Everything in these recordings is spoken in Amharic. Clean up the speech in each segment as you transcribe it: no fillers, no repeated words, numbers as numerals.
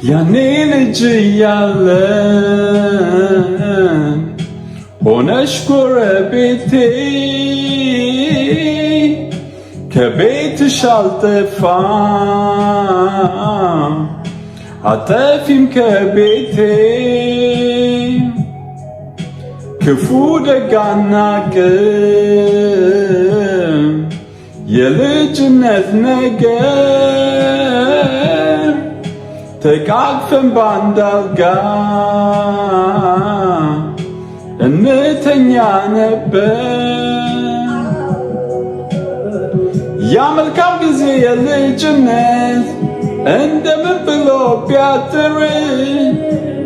ያኔ ልጅ እያለን ሆነሽ ጎረቤቴ ከቤትሽ አልጠፋም አጠፊም ከቤቴ ክፉ ደግ አናቅም የልጅነት ነገር ተቃቅፈን ባንድ አልጋ እንተኛ ነበር። ያ መልካም ጊዜ የልጅነት እንደምን ብሎ ቢያጥር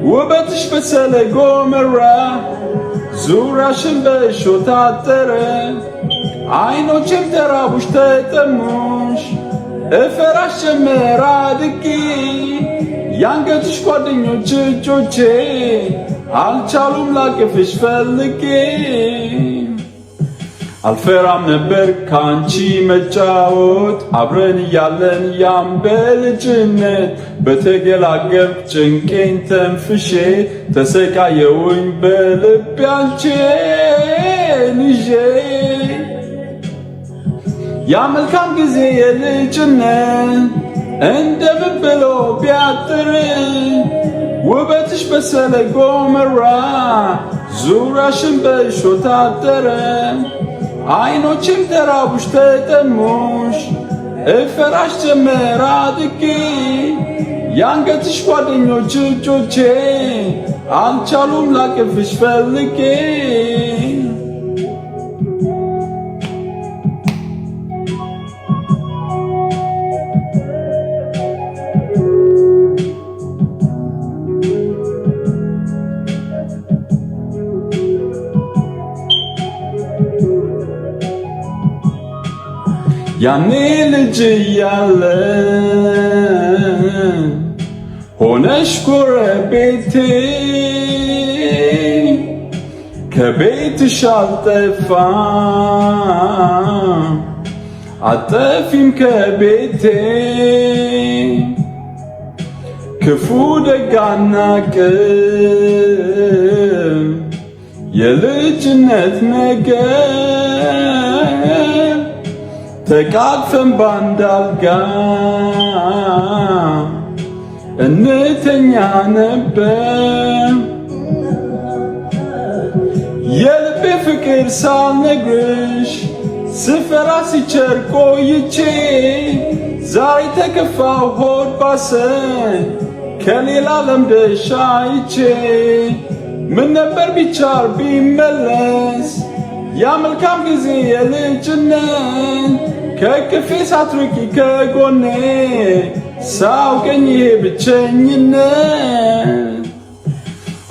ውበትሽ በሰለ ጎመራ ዙሪያሽን በእሾህ ታጠረ። አይኖቼም ተራቡሽ ተጠሙሽ እፈራሽ ጀመር አድጌ ያንገትሽ ጓደኞች እጆቼ አልቻሉም ላቅፍሽ ፈልጌ። አልፈራም ነበር ካንቺ መጫወት አብረን እያለን ያም በልጅነት በተገላገልኩ ጭንቄን ተንፍሼ ተሰቃየውኝ በልቤ አንቺን ይዤ። ያ መልካም ጊዜ የልጅነት እንደምን ብሎ ቢያጥር ውበትሽ በሰለ ጎመራ ዙሪያሽን በእሾህ ታጠረ። አይኖቼም ተራቡሽ ተጠሙሽ እፈራሽ ጀመር አድጌ ያንገትሽ ጓደኞች እጆቼ አልቻሉም ላቅፍሽ ፈልጌ። ያኔ ልጅ እያለን ሆነሽ ጎረቤቴ ከቤትሽ አልጠፋም አጠፊም ከቤቴ ክፉ ደግ አናቅም የልጅነት ነገር ተቃቅፈን ባንድ አልጋ እንተኛ ነበር። የልቤ ፍቅር ሳልነግርሽ ስፈራ ሲቸር ቆይቼ ዛሬ ተከፋው ሆድ ባሰኝ ከሌላ ለምደሽ አይቼ። ምን ነበር ቢቻል ቢመለስ ያ መልካም ጊዜ የልጅነት ከቅፌ ሳትርቂ ከጎኔ ሳውቀኝ ይሄ ብቸኝነት።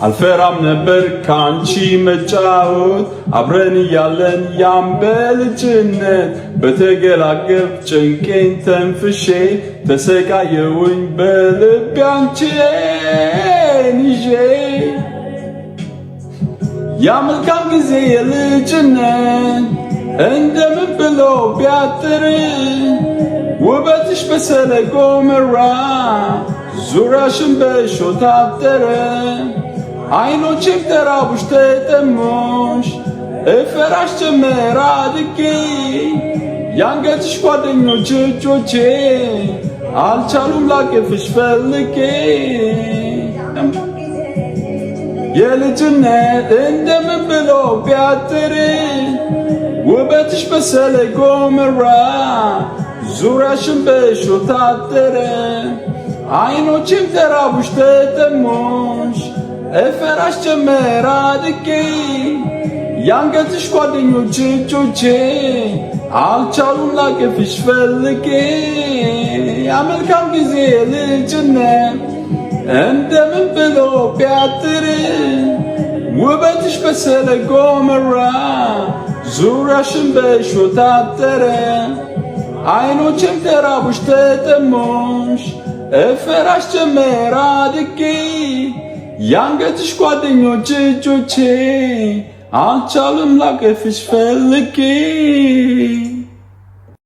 አልፈራም ነበር ካንቺ መጫወት አብረን እያለን ያም በልጅነት በተገላገልኩ ጭንቄን ተንፍሼ ተሰቃየውኝ በልቤ አንቺን ይዤ። ያ መልካም ጊዜ የልጅነት እንደምን ብሎ ቢያጥር ውበትሽ በሰለ ጎመራ ዙሪያሽን በእሾህ ታጠረ። አይኖቼም ተራቡሽ ተጠሙሽ እፈራሽ ጀመር አድጌ ያንገትሽ ጓደኞች እጆቼ አልቻሉም ላቅፍሽ ፈልጌ። የልጅነት እንደምን ብሎ ቢያጥር ውበትሽ በሰለ ጎመራ ዙሪያሽን በእሾህ ታጠረ። አይኖቼም ተራቡሽ ተጠሙሽ እፈራሽ ጀመር አድጌ ያንገትሽ ጓደኞች እጆቼ አልቻሉም ላቅፍሽ ፈልጌ። ያ መልካም ጊዜ ልጅነት እንደምን ብሎ ቢያጥር ውበትሽ በሰለ ጎመራ ዙሪያሽን በእሾህ ታጠረ። አይኖቼም ተራቡሽ ተጠሙሽ እፈራሽ ጀመር አድጌ ያንገትሽ ጓደኞች እጆቼ አልቻሉም ላቅፍሽ ፈልጌ።